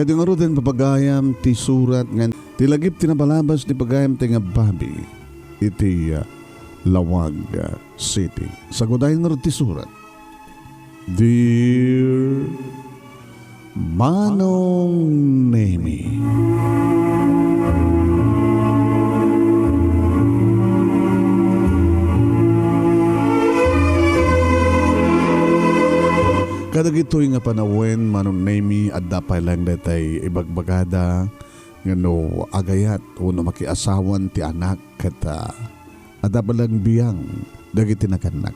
Dahil nga rin papagayam ti surat nga tilagip tinabalabas ti pagayam ti nga babi iti Lawag City. Sagudahin nga rin ti surat. Dear Manong Nemi, kadag ito'y nga panawen Manong Nemi at dapay lang datay ibagbagada nga no agayat o no makiasawan ti anak kata adapay lang biyang dagiti nakanak.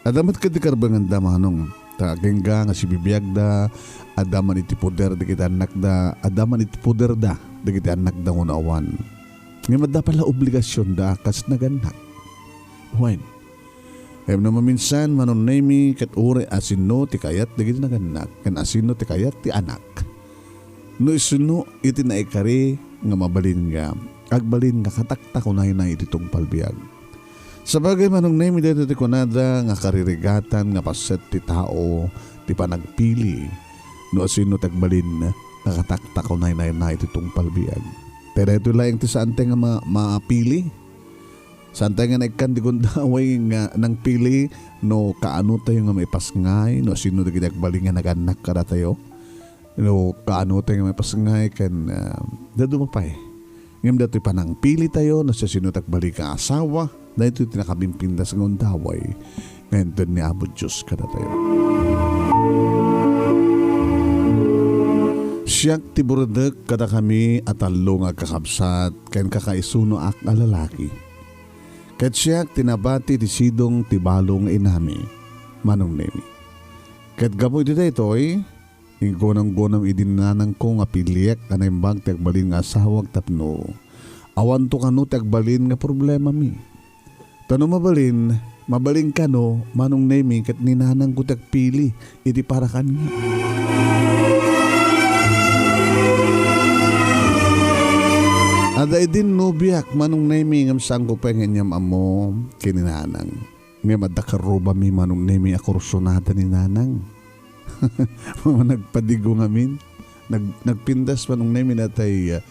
Adamat ka di karbangan da manong ta gengga nga si bibiyagda adaman iti poder dagiti anak da adaman iti poder da dagiti anak da ngunawan. Nga madapala obligasyon da kas naganak. When na maminsan Manong Nemi kat uri asino ti kayat dagiti naganak kan asino ti kayat ti anak. No isuno iti naikari nga mabalin nga agbalin nga kataktak unay na iti tungpal biyag. Sabagay Manong Nemi dito ti kunada nga karirigatan nga paset ti tao ti panagpili no asino ti agbalin nga kataktak unay na iti tungpal biyag. Pero ito lang ti saan nga maapili. Santa nga nagkan di kundaway nga nang pili no kaano tayo nga may pasngay no sino dagiti agbali nga naganak kada tayo no kaano tayo nga may pasngay kan dadu mapay ngem datoy panang pili tayo no sa sino tagbali ka asawa dahil ito tinakabimpindas ng undaway ngayon doon ni Abo Diyos kada tayo. Siyak ti buradek kada kami at alo nga kakabsat kayan kakaisuno ak alalaki. Kat siyak tinabati ti sidong ti balong inami Manong Nemi. Kat gapoy dito ito'y gonang-gonang idinanang ko nga piliyak kanaimbang ti agbalin nga asawag tapno. Awan to kano ti agbalin nga problema mi. Tano mabalin kano Manong Nemi kat ninanang ko ti agpili iti para kanya. Aday din nubiyak Manong Nemi ngam sang ko pengen nyam amo kininanang. Ngam adakaroba mi Manong Nemi akursunada ni nanang. Nagpadigo ngamin. Nagpindas Manong Nemi natay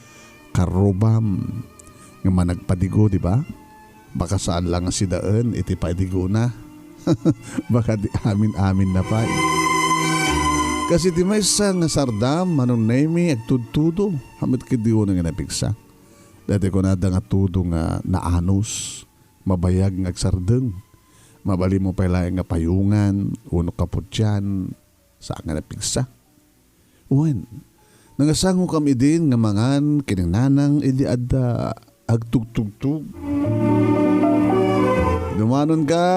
karobam. Ngam nagpadigo di ba? Baka saan lang si daan iti padigo na. Baka di amin na pa. Kasi ti may nga sardam Manong Nemi agtudtudo. Hamit kidiyo na nga napigsa. Dati ko nada nga tudo nga naanos, mabayag nga agsardeng, mabali mo pala nga payungan, uno kaputyan, saan nga napigsa. Uwan, nangasango kami din nga mangan kininanang idi adda agtugtugtug. Dumanon ka!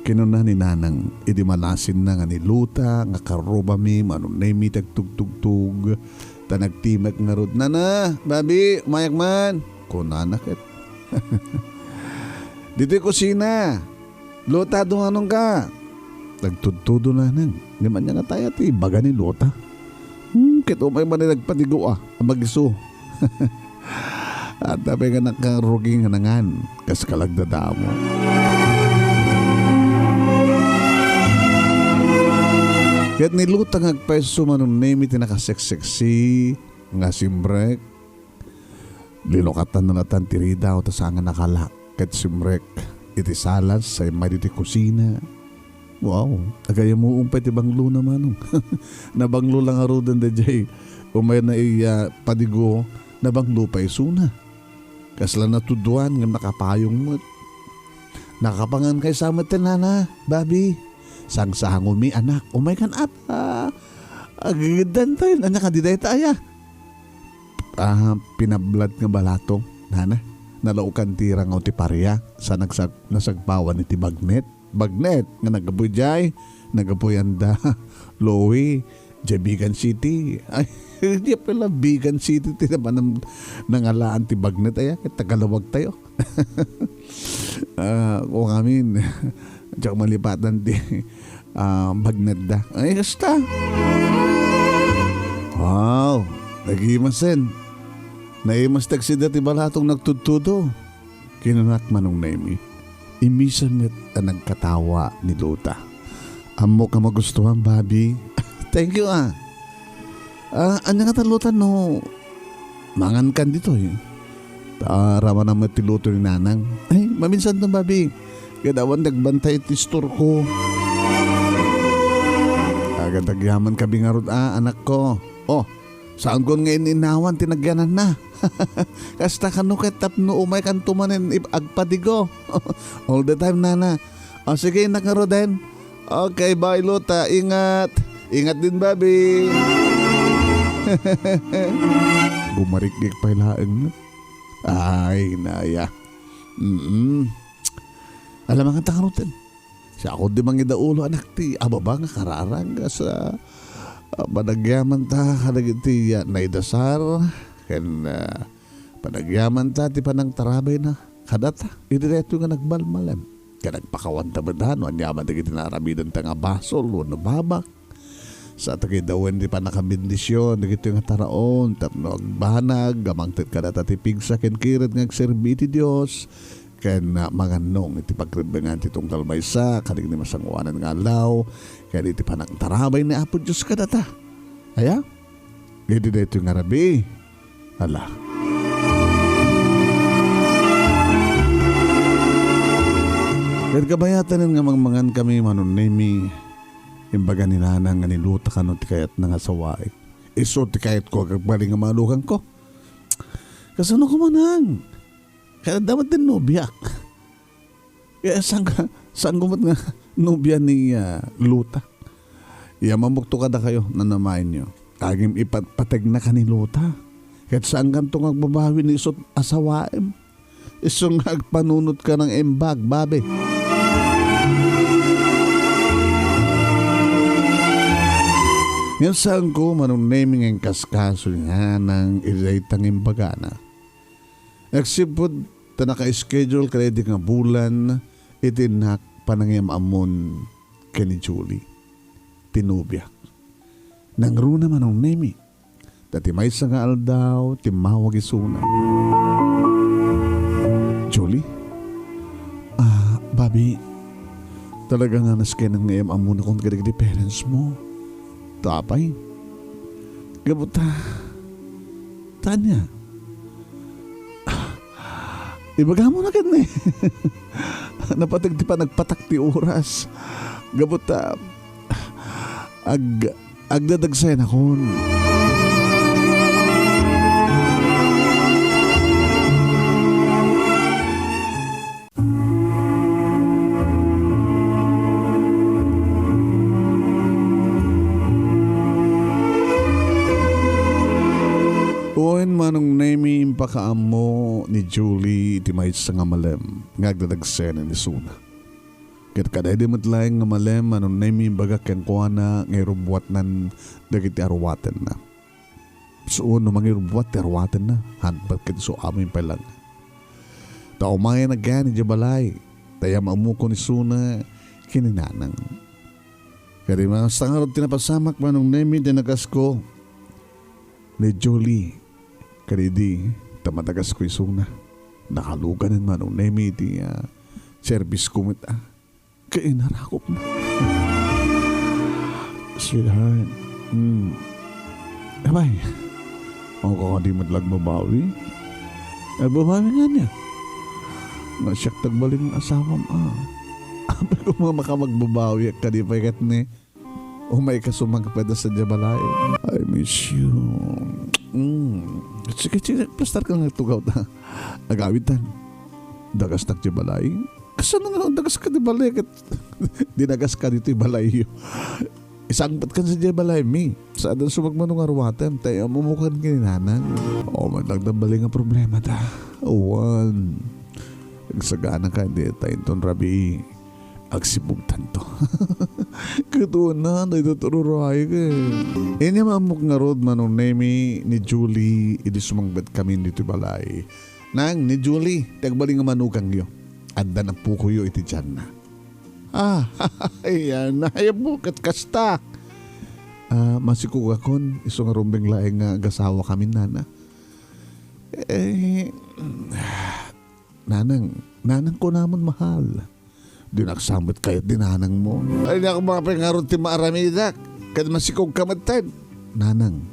Kinuna ni nanang, idi malasin na nga niluta, nga karobami, Manong Nemi tagtugtugtug, ta nagtimak nga rod. Nana, babi, umayak man. Kunanak et. Dito'y kusina. Lota, dumanong ka. Nagtudtudo na nang. Ngaman niya nga tayo ti baga ni Lota. Kito may man nagpatigo magiso. At tapay nga nakaruging nangan. Kas kalagdada mo. Kaya't nilutang agpeso Manong Nemi tinakaseksi nga simbrek. Lilokatan na natan tirida o tasanga nakalak. Kaya't simbrek iti salas sa imay iti kusina. Wow, agaya mo umpay ti banglo na Manong. Nabanglo lang arudan da jay. Umay na iya padigo na banglo pa isuna. Kasla natuduan nga nakapayong mo. Nakapangan kay samat tinana, babi. Sang-sangon mi anak. Umay kan ata. Agidan tayo. Anya ka di dahi tayo. Pinablad nga balatong. Nana. Nalaukan tirang o ti parya. Sa nasagpawan iti bagnet. Bagnet. Nga nagaboy jay. Nagaboy anda. Lowy. Jay Bigan City. Ay. Hindi pala Bigan City. Tinaman nangalaan ti bagnet. Ay. Tagalawag tayo. Kung amin. Diyak malipatan di bagnet da. Ay, kasta. Wow. Nagimasen. Naimas tagsida ti balatong nagtutudo. Kinanak Manong Nemi. Imisan met ang nagkatawa ni Lota. Amo ka magustuhan, babi. Thank you Anya nga talutan no, mangan kan dito eh. Rama na matiluto ni nanang. Ay, maminsan na babi. Gadawan nagbantay ti store ko. Agad-agyaman kabi nga ron, anak ko. Oh, saan ko ngayon inawan, tinagyanan na. Kasta ka no ketap no umay kan tumanin agpadigo. All the time, nana. O sige, nakaro din. Okay, bye, Lota. Ingat. Ingat din, babi. Bumarikik pa ilaang. Ay, naya. Alam mga takarutin. Siya ako di mangida ulo anak ti. Ababa nga kararang sa panagyaman ta kadagiti naidasar. Ken panagyaman ta ti panang tarabay na. Kadata. Idireto nga nagbalmalem. Kaya nagpakawan ta badano. Anyaman ti tinarabidan ta nga basol o nababak. Sa tagay dawen di pa nakabindisyon, dito yung taraon, tapno agbanag, gamangtit ka na tatipig sa kinkirat ng agserbiti Diyos, kaya na mga nong iti pagribengan titong kalmaysa, kanig ni masanguanan nga alaw, kaya iti pa tarabay ni Apo Diyos ka data. Aya? Dito yung arabi. Ala. Kaya kabayatan nga mangan kami manunemi, imbaga ni nanang nga niluta ka no ti kayat na nga sawaik. Iso ti kayat ko kagbaling nga malukan ko. Kasano ko manang? Kaya dapat din nobiyak. Kaya saan gumat nga nobya ni luta? Iya mamukto ka da kayo na namain nyo. Kagim ipatpatag na ka ni luta. Kaya saan ganito nga babawi ni isot asawaim? Iso nga agpanunot ka ng embag, babe. Ngayon saan ko manong naming ang kaskaso nga ng izaytang imbagana. Nagsipod ta naka-schedule kredi nga bulan itinak panangyam amon kani Julie. Tinubyak. Nangruna manong nami. Dati may sa nga aldaw timawag isuna. Julie? Babi, talaga nga naskay ng ngayam amon akong gadig-di parents mo. Tapay. Gabuta. Tanya. Ibaga mo na kan eh. Napatag di pa nagpatak ti oras. Gabuta. Agdadagsayan akon. Manong nami impakaamo ni Julie iti may sa nga malem ngagdadagsena ni Suna. Ket kaday di matlayang nga malem manong nami imbaga ken kuana nga irubwat nan dagiti arwaten na. So no mangirubwat ti arwaten na hanpat ket so amin palang. Ta umay na gani di balay taya maamuko ni Suna kininanang. Kaya mga sangarod tinapasamak manong nami dinagasko ni Julie. Karidi, tamatagas ko isuna. Nakaluganan man ang nemi di service kumit kaya narakop na. Sweetheart. Abay, ako di madlag mabawi. Babawi nga niya. Nasyak tagbaling ang asawa mo. Abay kung mga makamagbabawi ka di pa ikat ni umay ka sumagpada sa Jabalay. I miss you. Sige, plastar ka nga tugaw na. Nagawitan. Dagas tak di balay. Kasano nga dagas ka di balay? Dinagas ka dito yung balay. Isangbat ka sa di balay, mi. Saan sumagmanong arwatan? Tayo mumukan kininanan. Madagdag balay nga problema ta. Awan. Nagsagana ka, hindi tayo ton rabi. Agsibugtan to. Katuan na, nagtutururay ka. Inya mamuk nga rod manong nemi ni Julie, idi sumangbat kami dito balay. Nang ni Julie, tagbaling nga manukang yo. Adda na po ko yo iti dyan na. Ayan, nahayabukat kasta. Masikug akon, iso nga rumbeng laeng nga gasawa kami nana. Nanang ko namon mahal. Dinaksamot kayo dinanang mo. Ay, na ako mga pengarot ti maaramidak. Kad masikog kamatad. Nanang,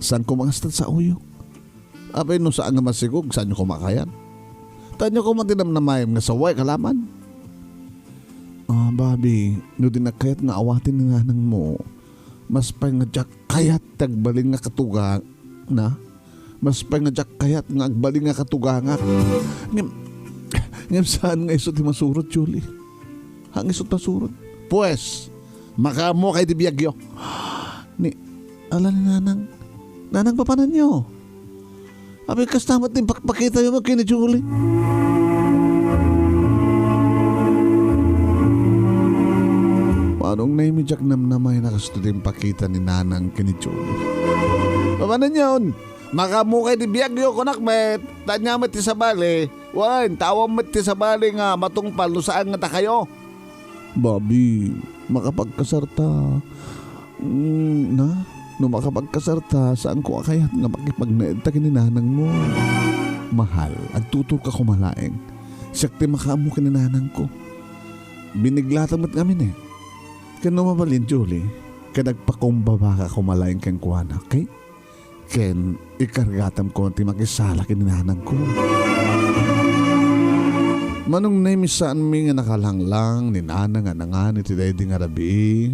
Saan ko mangastad sa uyok? Apay no saan nga masigog, saan nyo kumakayan? Tanyo ko matinam na mayam nga saway kalaman. Babi, no din nakayat nga awatin ng nanang mo. Mas pay nga jak kayat tagbaling nga katuga na. Mas pay nga jak kayat nga agbaling nga katuga nga. Ngam saan nga isot masurot, Julie? Hang isot masurot? Pues, makamo kay di biyagyo. Ni, ala ni nanang. Nanang papanan nyo. Abi kastamat din pakita yung kini Julie. Anong naimidyak namnamay nakastudin pakita ni nanang kini Julie. Papanan yun? Makamukay di biyagyo kunak met. Tanya met sa bali. Wan, tawam met sa bali nga matungpal no saan nga ta kayo. Bobby, makapagkasarta. No makapagkasarta, saan ko akayat nga makipagnaed ta kininanang mo? Mahal, agtutur ka kumalaeng. Sakti makamu kininanang ko. Biniglatan mo't kami eh. Kano mabalin, Julie? Kadagpakumbaba ka kumalaeng kang kuwana, okay? Ken, ikargatam ko ti makisala kininanang ko. Manong naimisaan mi nga nakalanglang ni nanang nga nangan iti daydi nga rabi.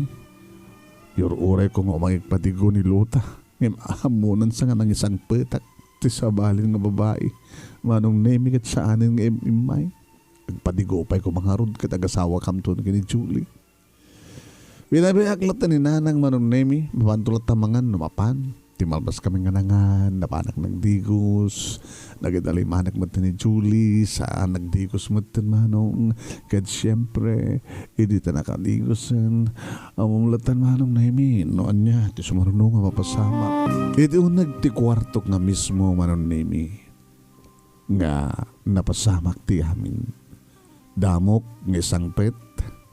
Yor uray ko nga umagigpatigo ni Luta. Ngem ahamunan sa nga nang isang petak ti sabalin nga babae. Manong naimigat sa anin nga imay. Agpatigo pa'y ko mga rod katagasawa kamton kini Julie. Binabiaklat ni nanang manong nemi, mapantulat tamangan numapan. Timalbas kami nga nangan, napanak nagdigos, nagadali manak matan ni Julie, saan nagdigos matan manong, kad siyempre, hindi ta nakadigosan, amumulatan manong nemi, noon niya, ti sumarunong nga mapasama. Iti unag ti kwartok nga mismo manong nemi, nga napasamak ti amin. Damok nga isang pet,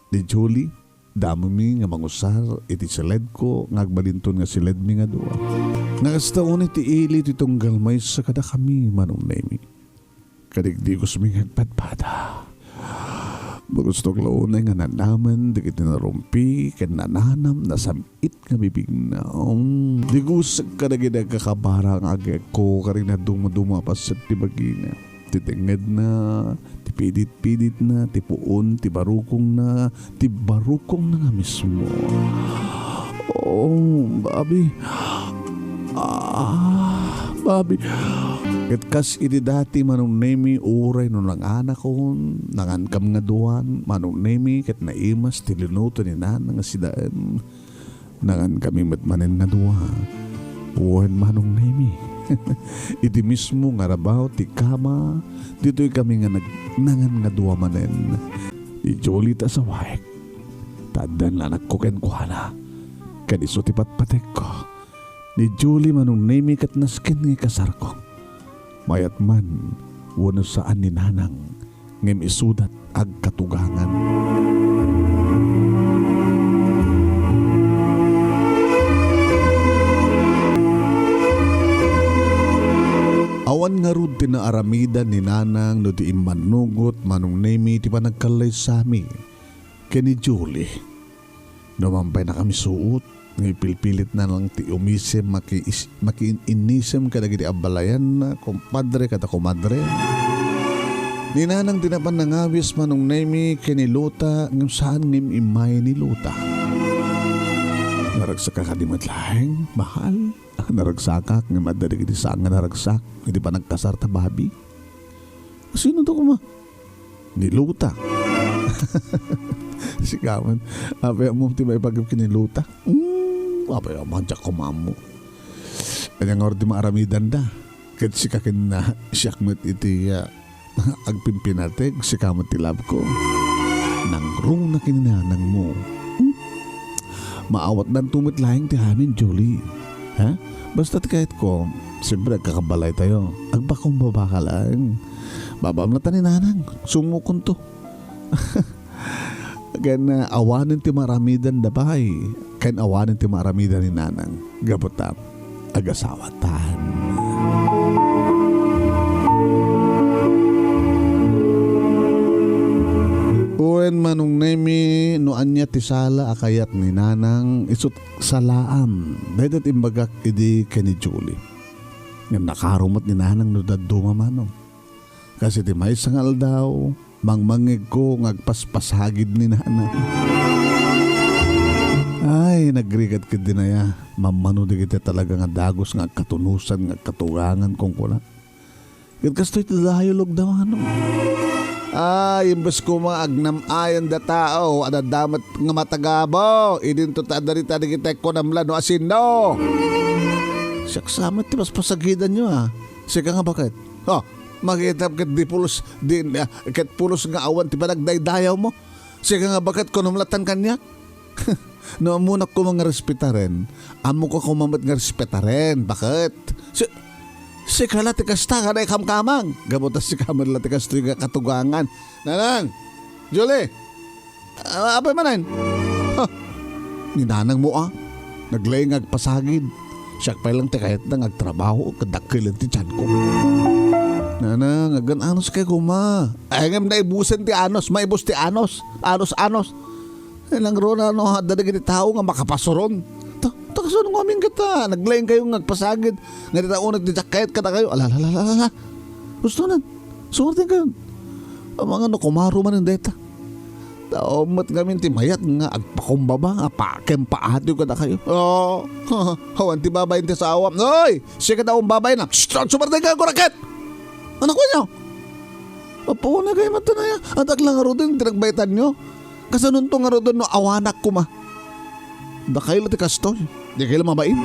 ni Julie, damo mi nga mangusar iti siled ko ngagbalinton nga siled mi nga duwa. Nagastaon iti ili ti tunggal may sa kada kami manong nemi. Kadigdigos mi ngagpadpada. Bagustong launay nga nanaman digit narumpi ken nananam na samit nga bibig na. Digusag kadagidag kakabara nga agay ko karing na dumaduma pa sa tibagina. Titinged na, tipidit-pidit na, tipuon, tibarukong na nga mismo. Oh, babi. Babi. Katkas iti dati manong nemi uray no lang anak ko, nangankam nga duwan, manong nemi kat naimas tilinuto ni nanang nga sidaan. Nangan kami matmanen nga duwan. Uwan manong nemi. Iti mismo nga rabaw ti kama dito'y kami nga nagnangan nga duwa manen di Jolie ta sa waik tadan lanak ko ken kuana kadiso ti patpatek ko ni Julie manong nemi kat nasken nga kasar ko mayat man wano saan ni nanang ngem isudat ag katugangan. Awan nga rud tinaaramida ni nanang no di imanugot manong nemi ti panagkalay sami kani Julie. Numampay na kami suot ngay pilpilit na lang ti umisem makiinisem kadagiti abalayan na kumpadre kada kumadre. Ni nanang tinapan nangawis manong nemi kani Luta ngem saan ngem imay ni Luta. Naragsaka ka di matlaeng mahal. Naragsakak nga madari iti saan nga naragsak hindi pa nagkasarta babi. Sino to kuma? Ni Luta. Sikawan. Apay mo ti may pagkip kiniluta. Apay amadyak kumamo. Kanyang ordi maaramidan da. Kat sikakin na siyakmet iti agpimpinateg sikamat ti lab ko. Nang rung na kininanang mo. Maawat dan tumit lahing ti hamin, Julie. Ha? Basta't kahit ko, siyempre kakabalay tayo. Agbakong babaka lang. Babamlatan ni nanang. Sumukon to. Kaya awanin ti maramidan da bay. Kaya awanin ti maramidan ni nanang. Gabutam. Agasawatan. Uwen manong nemi no anya ti sala akayat ni nanang isut salaam. Dahil imbagak idi kani Julie. Nga nakarumot ni nanang no daduma manong. Kasi ti may sangal daw, mangmangig ko ngagpaspashagid ni nanang. Ay, nagrigat ka din na ya. Mamano di kita talaga nga dagos nga katunusan nga katugangan kong kuna. Kat kastoy tidahayolog daw manong. Ay, imbes ko mga agnam ayon da tao, adadamat nga matagabo, idin to tadarita di kita ko namla no asin no. Siyak samat, ti mas pasagidan nyo ha. Sika nga bakit? Oh, makita kat di pulos, kat pulos nga awan, ti panagdaydayaw mo. Sika nga bakit ko namlatan kanya? No, muna ko mga respetaren, amo ko kumamat nga respetaren, bakit? Si kalati kasta ka na ikamkamang. Gabutas si kamar lati kasta yung katugangan. Nanang! Julie! Apay manan? Huh, ninanang mo Naglayang agpasagid. Siyak pa lang ti kahit na agtrabaho kadakil ti tiyan ko. Nanang, agan-anos kay kuma. Ay ngam na ibusin ti anos. Maibus ti anos. Anos-anos. Ilang ro na dadagin ti tao nga makapasuron. Takasun ng aming kita. Naglayang kayo nagpasagid. Nga di taon nagdijakayat ka na kayo. Alalalala. Gusto na. Suwartin kayo. Ang mga kumaro man yung deta. Taumat kami ti mayat nga agpakumbaba nga pakem-paatyo ka na kayo. Oo. Hawan ti babay ti sa awam. Oy! Siya ka daw babay na. Suwartin kayo ko raket! Anak ko niyo. Apo na kayo matanaya. At aglang nga ro din tinagbaytan nyo. Kasanun to nga ro doon no awanak ko ma. Da kayo ti kastoy. Di kayo mabain.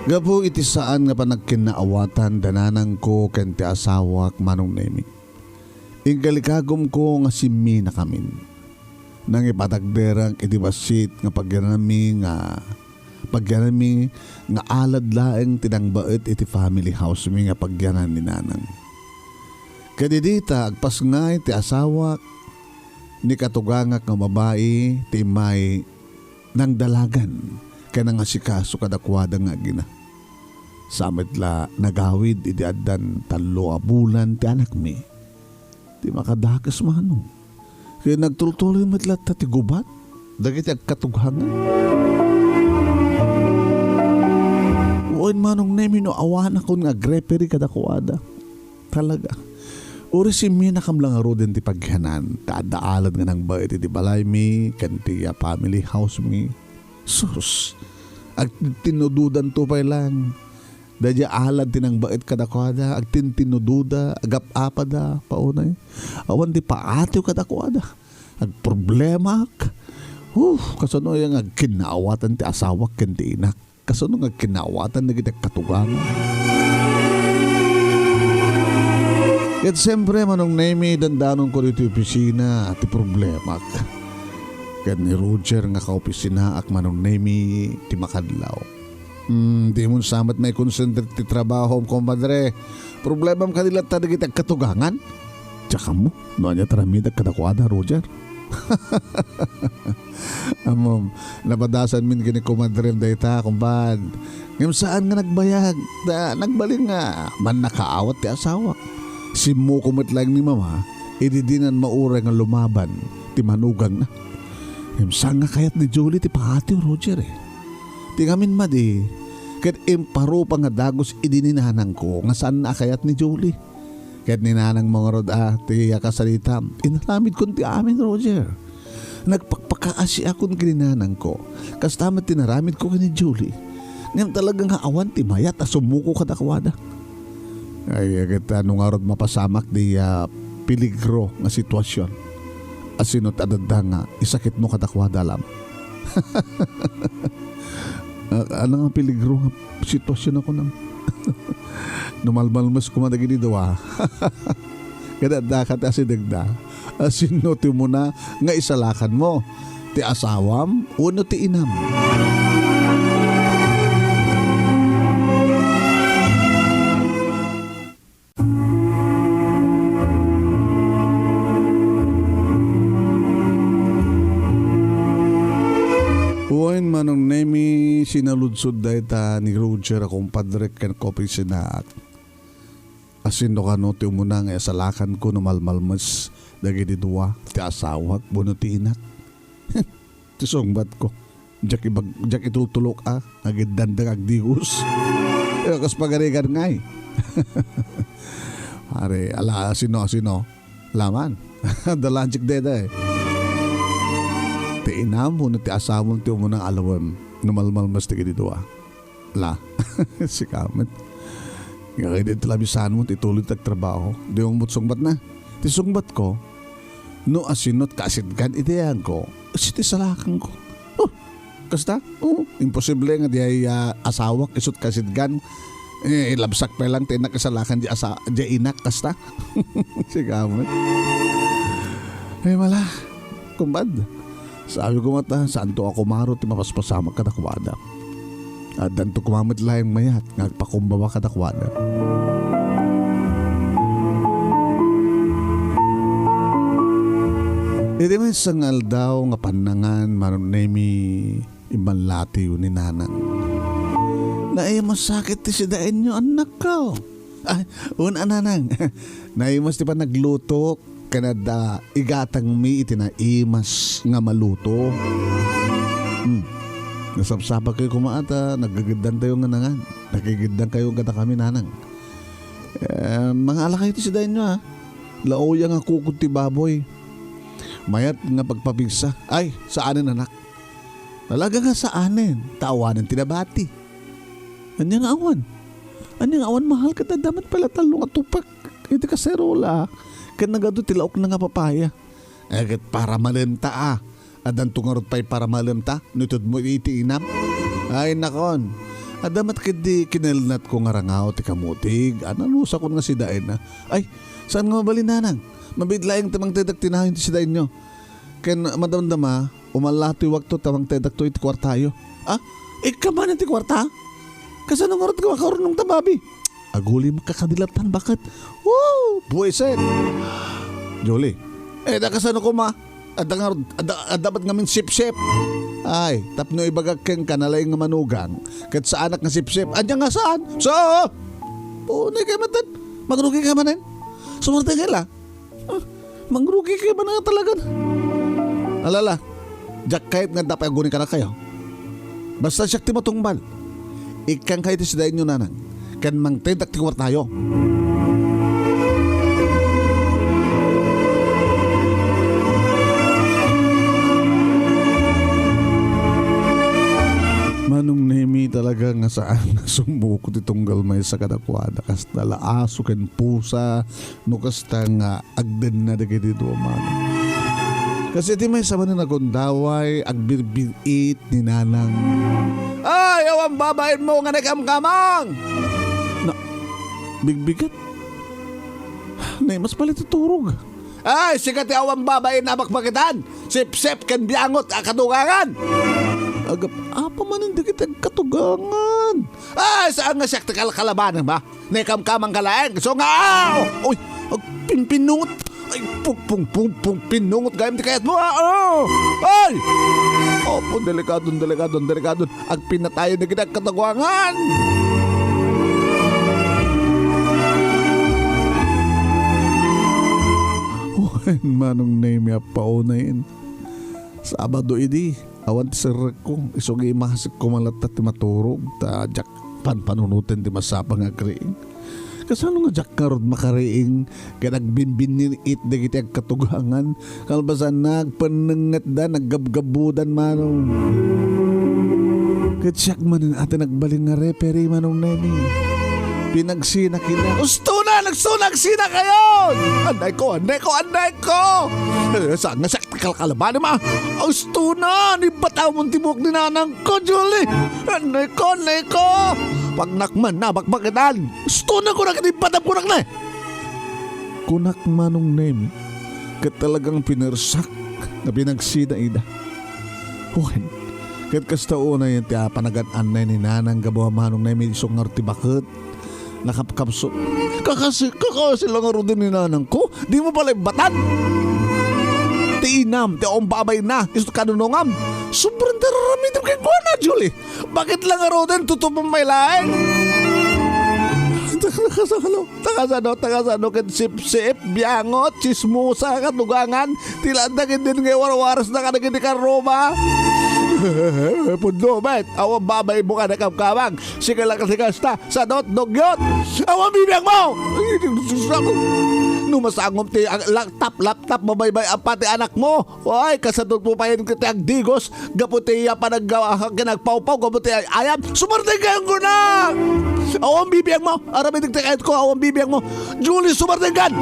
Gapo iti saan nga pa nagkinaawatan dananang ko ken ti asawak manong nemi. Inggalikagom ko nga simmi na kamin. Nang ipatagderang iti basit nga pagyanami nga alad laeng tinangbaet iti family house mi nga pagyanan ni nanang. Kadidita agpas nga iti asawak ni katugangak nga babae ti may nang dalagan kaya nga sikaso kadakwada nga gina. Samit la nagawid iti addan 3 bulan ti anak mi. Ti makadakas manong. Kaya nagtuloy matlat ti gubat dagiti agkatughangan. Uwan manong nemi no awan ako nga greperi kadakwada. Talaga. Uri si Mina kam lang aro din ti paghanan. Taadaalad nga nang bait iti balay mi, kanti family house mi. Sus. Ag tinududan to pa lang. Dadya alad tinang bait kadakwada. Ag tinududa. Agap-apada. Paunay. Awan di paatiw kadakwada. Ag problema. Kasano yung ag kinaawatan ti asawak kanti inak. Kasano nga kinawatan na kita katugangan. At siyempre manong nemi dandanon ko dito opisina at problema. Kaya ni Roger nga ka-opisina ak manong nemi ti makadlaw. Di mo samat may concentrate ti trabaho komadre. Problema ka nila ta kita katugangan. Tsaka mo, noon niya taramid kadakwada Roger. Amom, nabadasan min kini kumadrem dayta kumbad. Ngem saan nga nagbayag? Nagbaling nga man nakaawat ti asawa. Simu kumit lang ni mama, ididinan maura nga lumaban ti manugang na. Ngem saan nga kayat ni Julie ti pahati Roger eh. Ti ngamin madi, ket imparo pa nga dagos idininanang ko nga saan na kayat ni Julie. Ket ninanang mga rod ti kasalita, inalamid kon ti amin Roger. Nagpakpakaasi akong gininanang ko. Kastamat tinaramid ko ni Julie. Ngayon talagang haawan ti mayat asumuko kadakwada. Ay kita nung arod mapasamak di piligro nga sitwasyon. Asinot adada nga isakit mo kadakwada lam. Ano nga piligro nga sitwasyon ako nang numalmalmas kumadagi ni dawa. Kada dakat asidagda. Sinuti mo na nga isalakan mo. Ti asawam, uno ti inam. Uwan manong nemi sinaludsod dahil ni Roger akong padre kan kopi sinak. Asin no kano ti umuna nga salakan ko no malmalmas dagiti dua ti asawak buno ti inak. Ti songbat ko. Jak itultulok agiddandag agdius. Kas pagarigan ngay. Are ala sino laman. Dalanjik deda eh. Ti inam buno ti asawon ti umunang alawem no malmalmas ti giti dua. La. Si kamet. Nga dito labisan mo, tituloy tagtrabaho. Di yung sungbat na. Ti sungbat ko, no asinot kasidgan, ideyan ko, ti salakan ko. Oh, kasta? Oh, imposible nga di ay asawak, isot kasidgan. Labsak pa lang, tinak kasalakan di inak, kasta? Sigaman. Mala, kumbad. Sabi ko mata, saan to ako maro, ti mapaspasama ka nakwada. At danto kumamit lang mayat, nagpakumbawa ka takwada. Iti may sangal daw nga panangan marunemi imanlatiw ni nanang. Masakit ti sidain nyo anak ko. Ay, una nanang. Naimas ti pa nagluto, kanada igatang mi iti na imas nga maluto. Nasapsapa kayo kumaata, nagagiddan tayo nga nangan. Nakigiddan kayo gata kami nanang. Mga alakay ti sidain nyo ha. Laoya nga kukod ti baboy. Mayat nga pagpabigsa. Ay, saanin anak? Talaga nga saanin. Tawanan tinabati. Anyang awan. Anyang awan mahal ka na damat pala talong at tupak. Iti kaserola. Kan nagado tilaok na nga papaya. Agad para malenta Adan tungarot pa'y para malamta, nutod mo iti inam. Ay nakon, adamat kidi kinalnat ko nga rangaw ti kamutig, nusa ko nga si dain na. Ay, saan nga mabalinanang? Mabidlaing tamang tedak tinahin ti si dain nyo. Ken madamdama, umalati wakto tamang tedak to iti kwartayo. Ika man iti kwarta? Kasano nga rin kawarunong tababi? Aguli makakadilatan, bakit? Woo! Buwiset! Jolie, kasano ko ma? Dapat ngamin sip-sip. Ay, tapno ibagag keng kanalay nga manugang. Kat sa anak nga sip-sip. Anya nga saan? So! Punay kayo matan. Magrugi ka manin. Sumarte ka la. Magrugi ka man nga talaga. Alala, jak kahit nga dapat agunin ka na kayo. Basta siyak ti matungbal. Ikang kahit isidayin nyo nanang. Kan mang tentak ti tayo. Manong nemi talaga nga saan sumbuko ti tunggal may sa kadakwada kas talaaso ken pusa no kasta nga agden na dagiti do man. Kasi ti may sama na nagundaway agbirbit ni nanang. Ay, awan babain mo nga nagkamkamang! Na, bigbigat? Nay, mas pala tuturog. Ay, sikat ti awan babain na bakbakitan! Sip-sip ken biangot akadugangan! Agap, apa man hindi kita katugangan. Ay, saan nga siya kalabanan ba? Nakamkamang kalaeng. So nga, oy, pinungot. Ay, pung, pinungot. Gayam di kayat mo, Ay! Opo, delikadon. Ag pinatayo na kita kataguangan. Uwan, manong name ya paunayin. Sabado idi. Awan ti sir ko, isugi mahasik ko malatat ti maturog, ta jak panunutin ti masapang agriing. Kasano nga jak karod makariing, kaya nagbinbin ni it dagiti ag katugangan, kalbasan nagpanangat da, naggabgabudan manong. Kaya siyak manin ate nagbaling nga reperi manong nemi. Pinagsina kina. Ustuna! Nagsunagsina kayo! Anday ko! Saan nga sakti kalkalaban ma? Ustuna! Nibataw mong tibok ni nanang ko, Julie! Anday ko! Pag nakman na, bakbakitan! Ustuna ko na kinibataw ko na! Kunak manong nemi, kat talagang pinarsak na pinagsina ida. Huwin, kat kastao na yung panagan-an na ni nanang gabawa manong nemi isong ngarti bakit. Nakapkapso. Kakasi lang nga din ni nanang ko. Di mo pala batan. Ti inam, ti ombabay na. Isto kanunungam. Sobrang darami din kay Kuana, Julie. Bakit lang araw din tutupang may laing? Takasano, kin sip-sip, biangot, chismusa, katugangan, tilandakin din ngay war-waras na kanagin ni Karoma. Pundo, bet, awang babay mo ka na kamkamang, sige lang kasi kasta, sadot, dugyot, awang bibiyang mo! Numasangom ti ang laptop, mabaybay ang pati anak mo. Ay, kasadot mo pa yun kiti ang digos, gaputi pa nagpawpaw, gaputi ayam, sumarting kayong gunak! Awang bibiyang mo, aramin nagtakayat ko, awang bibiyang mo, Julie, sumarting kan!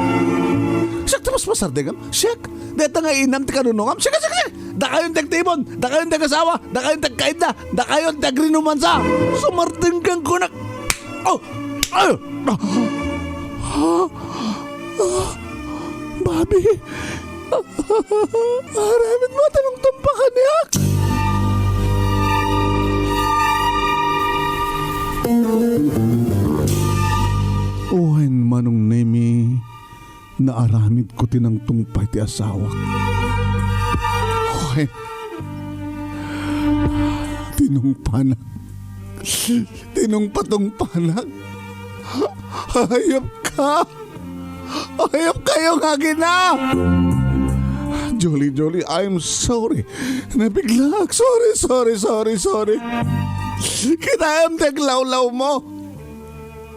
Siyak, tapos masartingam, siyak, deta nga inam ti kanunungam, siyak, da kayong tagtimon, da kayong tagasawa, da kayong tagkaida, da kayong tagrinumansa, sumarting kang gunak! Oh! Ay! Babi, haramin mo tanong tumpakan niya. Uwan manong nemi na aramid ko tinang tumpay ti asawa. Uwan, tinong panak, tinong patong panak, hayop ka. Ayop kayo nga gina! Jolie, I'm sorry. Nabiglag. Sorry. Kita taglawlaw mo.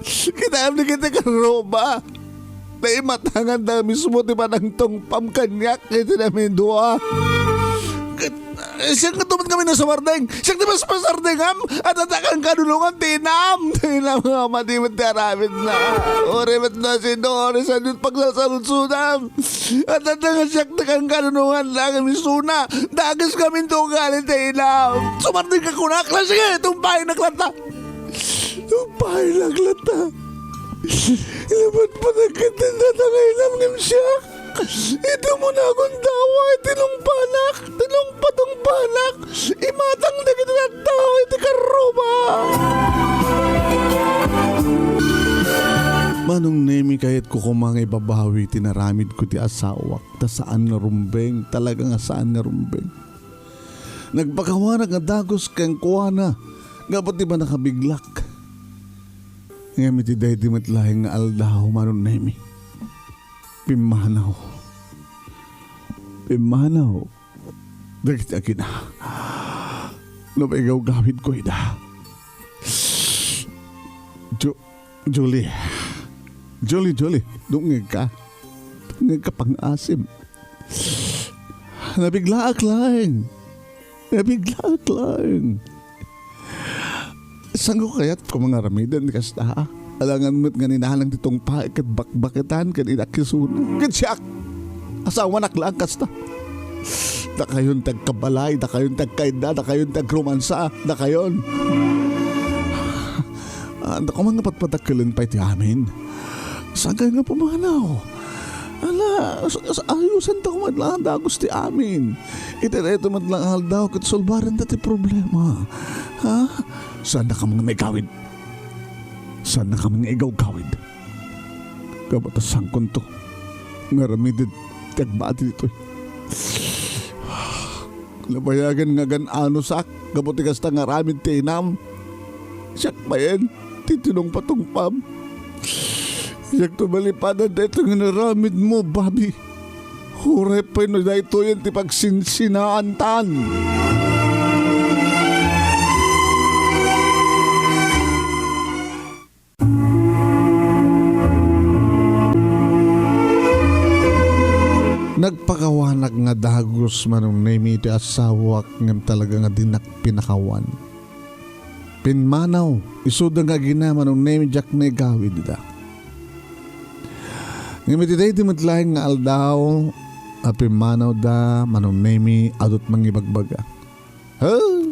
Kita kita karoba. Naimatangan na mismo di ba ng tongpam kanyak. Ito namin dua. Siyang katumat kami na sawardeng. Siyang diba sa pasardengam. At atakang kanulungan. Tinam nga matimat tiaramit na. Oremat na si Doris. Anong pagsasalunsunam. At atakang siyang takang kanulungan lang kami suna. Dagas kami tugalit tinam. Sumardeng ka kunakla. Sige, tumpahin na klata. Ilabot pa na kitinda na kailam ng siyak. Ito mo na akong dawa, tinong patong panak, imatang na kita na tao, iti karoba. Manong nemi kahit ko kumangay babawi, tinaramid ko ti asawak, ta saan na rumbeng, talaga nga saan na rumbeng. Nagpakawanag nga dagos kang kuwana, nga pati ba nakabiglak? Ngayon iti dahi di matlahing nga aldaw, manong nemi. Pimanaw. Dagit akin na. Nabigaw gawid ko ina. Julie. Dungig ka. Dungig ka pang asim. Nabigla lang. Saan ko kaya't kumangaramidan ni kasta? Alangan mo't nga ninahalang ditong paikad bakbakitan kan inakisuna. Kansyak! Asawa naklaan kasta. Da kayon tagkabalay, da kayon tagkaida, da kayon tagrumansa, da kayon. Da ko mga patpatakilan pa iti amin. Saan kayo nga pumanaw? Ala, ayusan ta ko madlang dagos ti amin. Ito madlang haldaw kat solbaran dati problema. Ha? Saan na ka mga may gawid? Saan na kami nga igaw-gawid? Kabatasan ko to. Ngaramidid tagbaati dito. Labayagan nga ganano sak. Kabuti kasta nga ramid tinam. Siyak pa yan. Titinong patong pam. Siyak tumalipadan dito nga naramid mo, babi. Huray pa yun na ito yan ti pagsinsinaan tan. Nagpakawanag nga dagos manong nemi ti asawak ngem talaga nga dinak pinakawan. Pinmanaw, isuda nga gina manong nemi jak na gawid da. Ngem iti day timatlaing nga aldaw a pinmanaw da manong nemi adot mangibagbaga.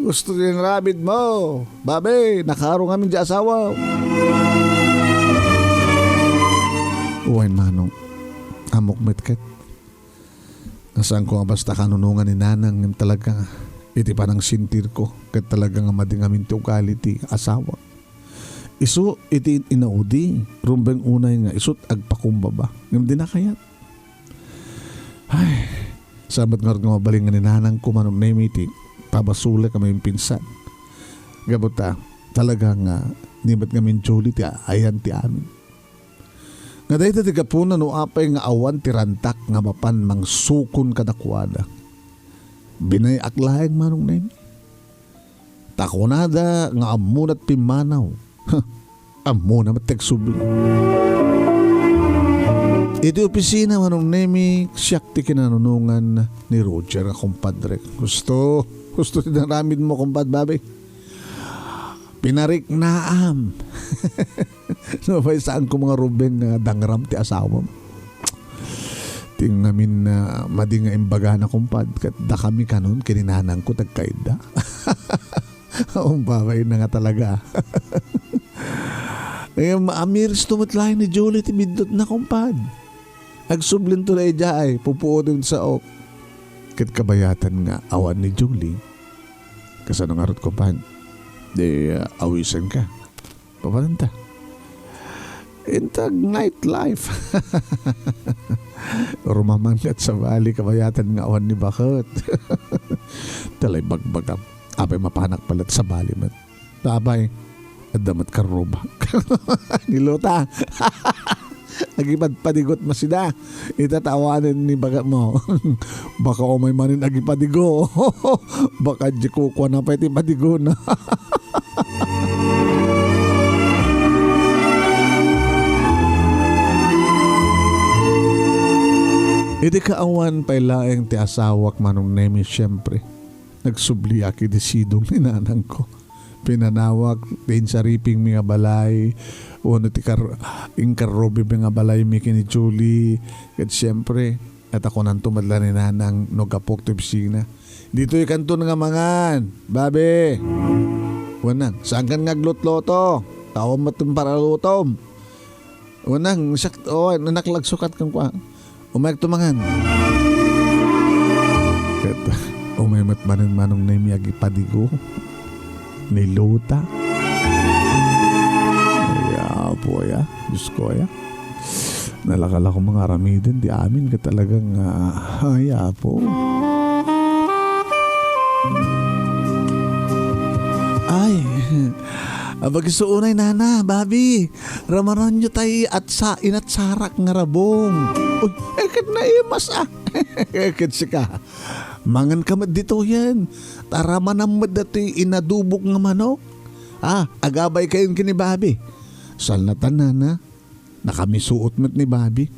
Gusto din rabid mo. Babe, nakaarong amin di asawa. Uwain manong, amok metket. Nasaan ko nga basta kanunungan ni nanang talaga iti panang sintir ko kat talaga nga madingamin ti ugali ti asawa. Isu iti inaudi rumbeng unay nga isut agpakumbaba ngam di na kayat. Ay, sabat nga mabaling nga ni nanang ko manong nemi iti pabasula kami yung pinsan. Gabuta, talagang nibat ngamin Julie ti ayan ti amin. Nga dahil ti kapuna no apay nga awan ti rantak nga mapan mang sukon kadakwada. Binayak lahing manong na yun. Takunada nga amunat pimanaw. Amuna mategsubli. Iti opisina manong nemi siyak ti kinanunungan ni Roger nga kumpadre. Gusto ti naramid mo kumpad babi. Pinarik naam. No, may saan ko mga Ruben nga dangram ti asawam. Ting namin na madi nga imbaga na kumpad. Kat da kami kanon kininanang ko tagkaida. Umpabay na nga talaga. Amiris tumatlayan ni Julie ti bidot na kumpad. Agsublin to na idya ay pupuotin sa ok. Kat kabayatan nga awan ni Julie. Kasano nga rot kumpad. Di awisan ka. Papalanta. Intag nightlife. Rumamangkat sa bali kabayatan nga awan ni Bakot. Talay bagbagam. Apay mapanak palat sa bali man. Tabay. Adamat karubak. Nilota. Agipad padigot masida. Itatawanin ni baga mo. Baka umay manin agipadigo. Baka di kukuha na pa iti padigo na. Iti kaawan pa'y laeng ti asawak manong nemi siyempre. Nagsubli aki di sidong ni nanang ko. Pinanawak din sa riping mga balay. Uno ti inkarobi mga balay mi kini Julie. At siyempre, at ako nang tumadla ni nanang nogapok to pisina. Dito ikanto nga mangan. Babe. Wanang, saan kan ngaglot-loto? Tawam matong paralutom. Wanang, naklagsukat kang kwa. Umayag tumangan. Kata, umaymat manong na imiyagi padigo. Niluta. Ay, po ya. Diyos ko ya. Nalakala ko mga aramidin. Di amin ka talagang ay, po. Ay, abagisuunay nana, babi. Ramaran nyo tayo at sa inat sarak nga rabong. Uy, ekit na imas ekit sika. Mangan ka dito yan. Taraman naman dati inadubok nga manok. Agabay kayong kini babi. Salnatan na. Nakamisuot mo't ni babi.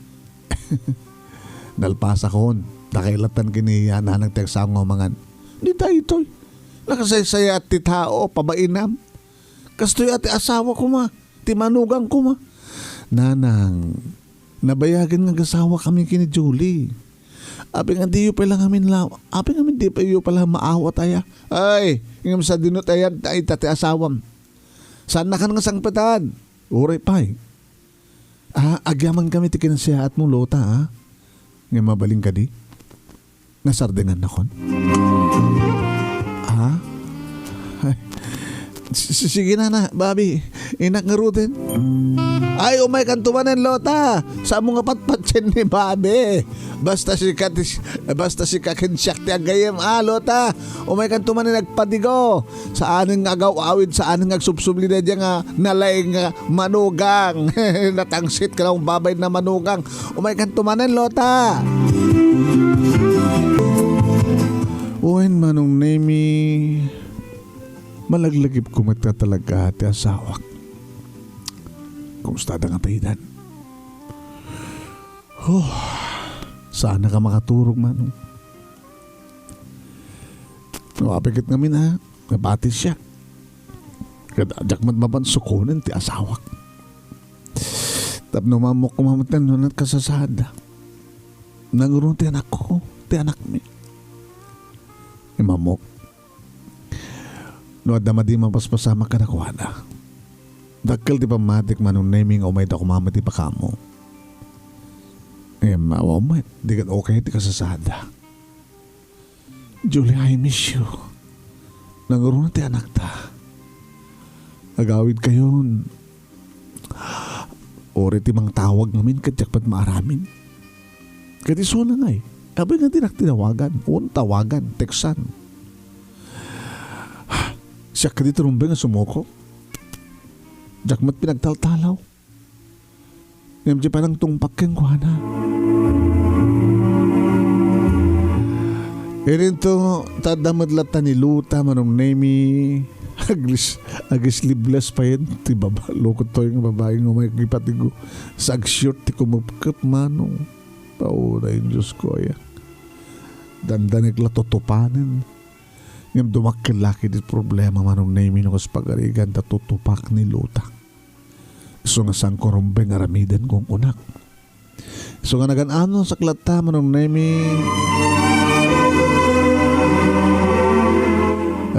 Nalpasa kon. Nakailatan kini nanang tegsang ngomangan. Di tayo ito'y. Nakasaysaya at ti tao, pabainam. Kastoy ati asawa ko ma. Ti manugang ko ma. Nanang, nabayagan nga gasawa kami kini Julie. Abi nga di yu pala ngamin Abi nga di pa yu pala maawat aya. Ay, ngam sa dinot ayan ay tati asawam. Saan na ka nga sangpatan? Uray pay. Agyaman kami ti kinasiya at mong lota ha. Nga mabaling ka di. Nasardengan na kon. Ay. Sige na, babi. Inak nga rutin. Ay, umay kantumanin, lota. Sa mga patpatsin ni babi. Basta si kakinsyak ti agayem. Lota. Umay kantumanin nagpadigo. Sa aning agaw-awid, sa aning agsubsubli na dyan nga nalay nga manugang. Natangsit ka lang babay na manugang. Umay kantumanin, lota. Uwin manong nemi. Malaglagip ko mata talaga ati asawak. Kumusta nga paidan? Sana ka makaturog man. Apikit ngamin ha. Nabatis siya. Kadajak matmapan sukunan ti asawak. Tapno mamok kumamatan nun at kasasada. Nangurong ti anak ko. Ti anak mi. Imamok. No, adama di mapaspasama ka na kuwana. Dakil di pamatik manong naming umay da kumamati pa kamo. Umay, di ka okay di kasasada. Julie, I miss you. Nangurong na ti anak ta. Agawid kayon. Ori ti mang tawag namin kadyak pat maaramin. Kati so na nga eh. Abay nga tinak tinawagan. Tawagan, teksan. Siya ka dito rumbeng nga sumuko. Jakmat pinagtaltalaw. Ngayon di pa nang tungpak keng kuhana. Irin to, tadamadlata ni Luta manong nemi. Agis liblas pa yan. Ti baba, lokot to yung babae nga may kipatigo. Sa agsyot ti kumupkap manong. Pauna yung Diyos ko ya. Dandanig la tutupanin. Ngayon dumakilaki di problema manong nemi nung pagarigan ta tutupak ni Luta. So nga sang korumbeng aramidan kong unak. So nga nagan-ano sa klata manong nemi.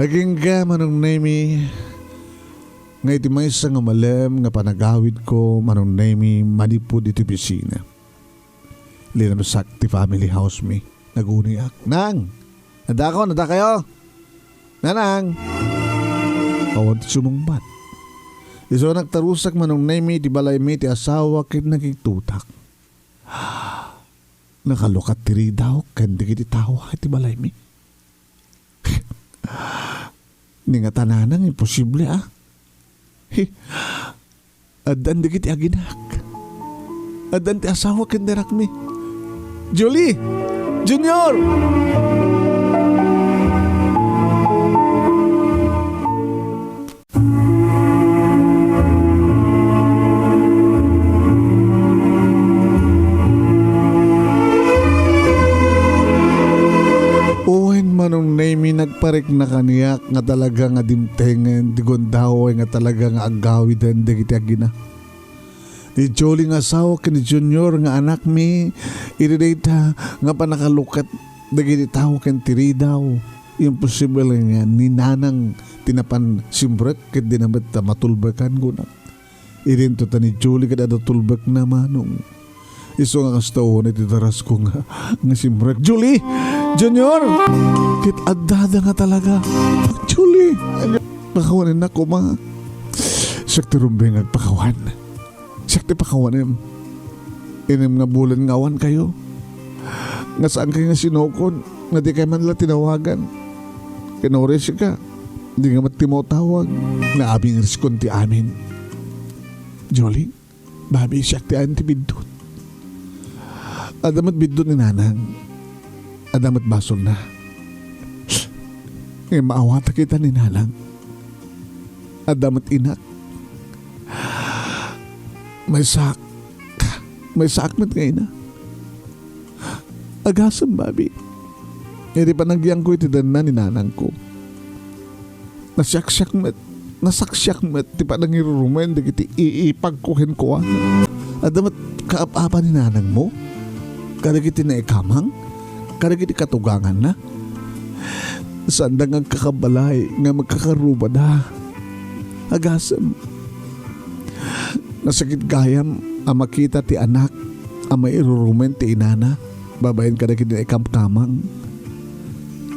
Aging ka manong nemi. Nga iti may isang malam nga panagawid ko manong nemi manipod iti bisina. Linamsak ti family house mi. Naguniak. Nang! Nada kayo! Nanang! Awan ti sumungbat. Iso nagtarusak manong nemi ti balay mi ti asawa kit nagitutak. Nakalukat tiri daw kandi kiti tawa ti balay mi. Ni nga tananang imposible Adan di kiti aginak. Adan ti asawa kinderak mi. Julie! Junior! Manong nemi nagparik na kaniyak nga talaga nga dimtengen di gondaw nga talaga nga agawidan di kiti agina. Ni Jolie nga asawa ka ni Junior nga anak mi iridita nga panakalukat di kiti tao ken tiri daw. Imposible nga ni nanang tinapan simbrek ket di namat matulbakan gunak. Irinto ta ni Jolie kada tulbak na manong. Iso nga kastaon iti daras ko nga simbrek. Julie! Junior! Kit adada nga talaga. Julie! Pakawanin na ko mga. Sakti rumbeng agpakawan. Sakti pakawanin. Inim nga bulan ngawan kayo. Nga saan kayo nga sinukod. Nga di kayo man lang tinawagan. Kinores ka. Di nga matimotawag. Na aming riskon ti amin. Julie, babi sakti anti bidot. Adamat bidot ni nanang. Adamat basol na. Ngayon maawata kita ni nanang. Adamat inak. May sakmat ngayon na. Agasam babi. Hindi pa nagyang ko itidan na ni nanang ko. Nasaksak met. Di pa nangirurumen. Di kiti iipagkuhin ko. Adamat kaap-apa ni nanang mo. Kada kiti na ikamang. Kada kiti katugangan na. Sandang ang kakabalay nga magkakaruba na. Agasam. Nasakit gayam ang makita ti anak ang may irurumen ti inana. Babayin kada kiti na ikamkamang.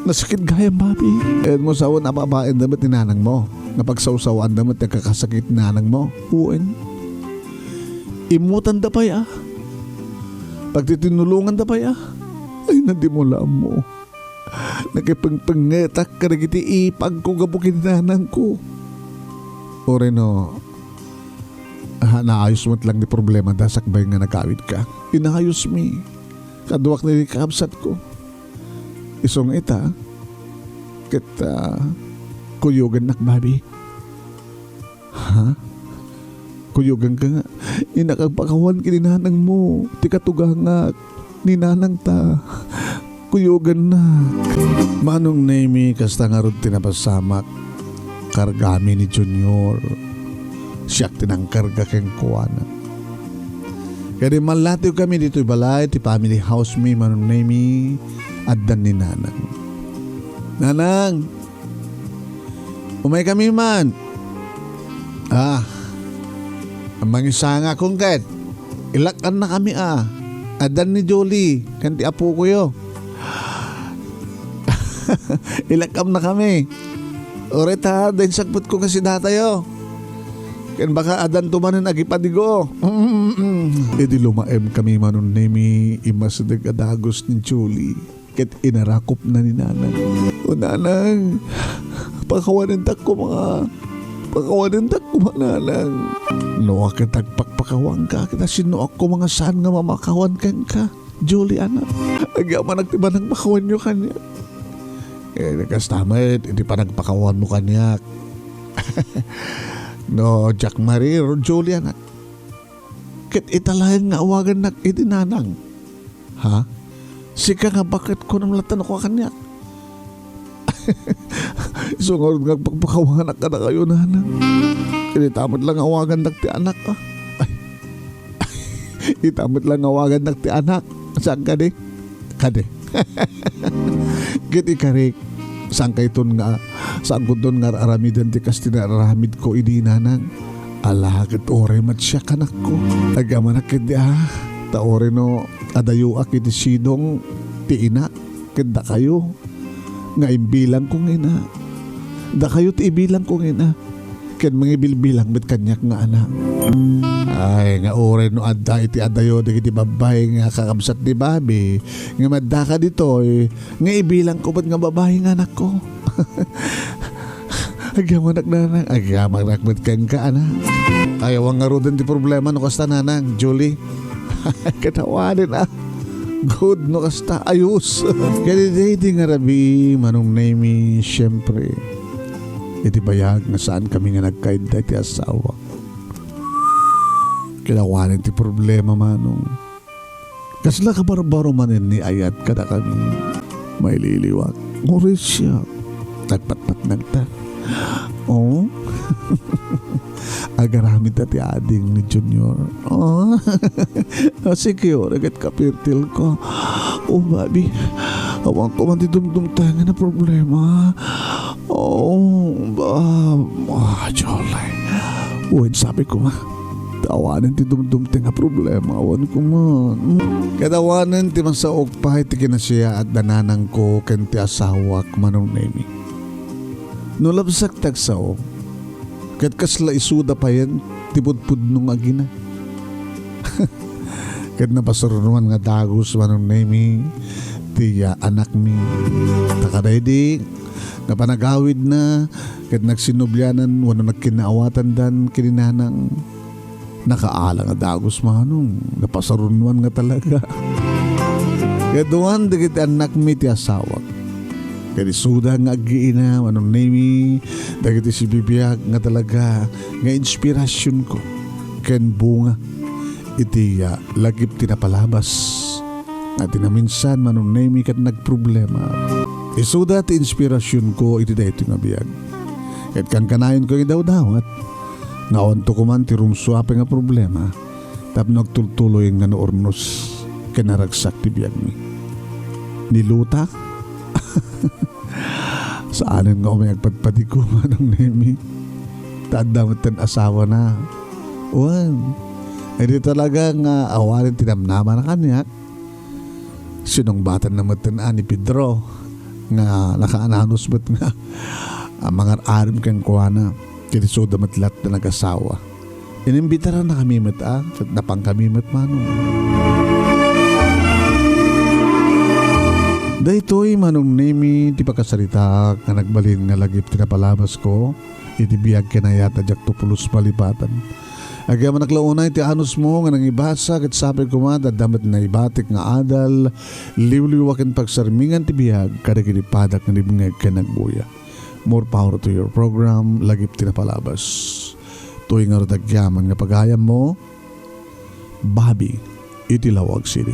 Nasakit gayam babi. Ayan mo sawan na babayin damat ni nanang mo. Napagsawsawan damat yung kakasakit ni nanang mo. Uwan. Imutan da pa ya. Pagtitinulungan da pa ya. Ay, nadimulaan mo. Nakipagpangetak ka na kiti ipagkugabukin nanang ko. O Reno, naayos mo't lang di problema da sakbay nga nagkawid ka. Inaayos mi. Kaduwak na kaabsat ko. Isong ita, kita kuyugan nakbabi. Ha? Kuyugan ka nga. Inakagpakawan kininanang mo. Ti katugangak. Ninanang ta. Kuyugan na. Manong nemi kasta nga ron tinapasamak. Kargami ni Junior. Siyak tinangkarga keng kuwana. Kaya di malatiw kami dito balay. Ti family house mi manong nemi. Addan ni nanang. Nanang! Umay kami man. Ang mangisanga kong ket. Ilakan na kami Adan ni Jolie. Kanti apo ko yo. Ilakam na kami. Oret dahil sagbot ko kasi datayo. Kan baka adan tumanin agipadigo. Edi lumaem kami manon nemi imas adagos ni Julie. Ket inarakop na ni nanang. O nanang, pakawanindak ko mga manalang. No, akitagpakpakawang ka, kita sino ako mga saan nga mamakawan ka, Juliana. Agyaman nagtiba ng makawan nyo kanya. Nagkastamit, hindi pa nagpakawan mo kanya. No, Jack Marie or Juliana. Kit italayan nga awagan na itinanang. Ha? Sika nga bakit ko namlatan ako kanya? Sungod nga pagpakawangan ka na kayo, nanang. Kinitamad lang awagan nagti anak ka. Itamad lang awagan nagti anak. Saan ka di? Kade. Kiti karik. Saan ka iton nga? Saan ko doon nga aramidan ti kas tinararamid ko idinanang. Alagad ore mat siya kanak ko. Agamanakit di taore no adayo akit sidong ti ina. Kenda kayo. Nga imbilang kong ina. Da kayo ti ibilang kong ina. Ken mga bilbilang bet kanyak nga anak. Ay nga ore no adda iti adayo iti babay nga kakabsat ni babi. Nga madda ka dito nga ibilang ko bet nga babae nga anak ko. Agyaman nanang. Agyaman bet kang ka anak. Ayaw nga rodan ti problema no kasta nanang Julie. Katawanin good no kasta ayos. Kaya di nga rabi manong name syempre. Iti bayag nga saan kami nga nagkaida iti asawa. Kilawanin ti problema manong. Kasla kabarbaro manin ni ayat kada kami. May liliwak. Nguris siya. Nagpatpat nagta. Oh. Agaramit ati ading ni Junior. Oh. Sige o. Nagat kapirtil ko. Oh babi. Awang ko man ti dumdumtangan na problema. Oh, Jolay. Uwin, sabi ko tawanan ti dumdumte nga problema. Awan ko man. Katawanan ti masaok pa iti kinasya at dananang ko ken ti asawak manong nemi. Nulabsak tagsaw. Kat kasla isuda pa yan ti pudpud nung agina. Kat napasarunuan nga dagos manong nemi ti anak mi. Takaday di nga panagawid na kat nagsinubyanan wano nagkinaawatan dan kininanang nakaalang nga dagos manong napasarunuan nga talaga. Kaya doon dagit anak mi ti asawak kaya suda nga agiina anong nemi dagiti si bibiyag nga talaga nga inspirasyon ko ken bunga iti lagip tinapalabas at tinaminsan manong nemi kat nagproblema. Isuda ti inspirasyon ko iti dayto nga biyag. Ket kan kanayon ko idawdawat nga onto ko man ti rumsuape nga problema tapno nagtultuloy nga noornos ken naragsak ti biyag mi. Nilutak saanen nga umay agpadpadi ko manong nemi. Tadamot ten asawa na. Wan. Edi talaga nga awarin tinamnaman na kanyak. Sinong batan na matan ni Pedro nga nakaananos ba't nga mga arim kang kuwana kaya so damatlat na nag-asawa. Inimbitara na kami at napang kami manong. Daytoy manong nemi di pagkasarita nga nagbalin nga lagip tinapalabas ko iti biyag kinayata jak tupulos malipatan. Agyaman naklaunay ti anos mo nga nang ibasa kat sabi ko man damat na ibatik nga adal liwliwakin pagsarmingan ti biyag kada kinipadak nga nibingag ka nagbuya. More power to your program lagip tinapalabas. Tuwing nga rodagyaman nga pagayam mo Bobby iti Lawag City.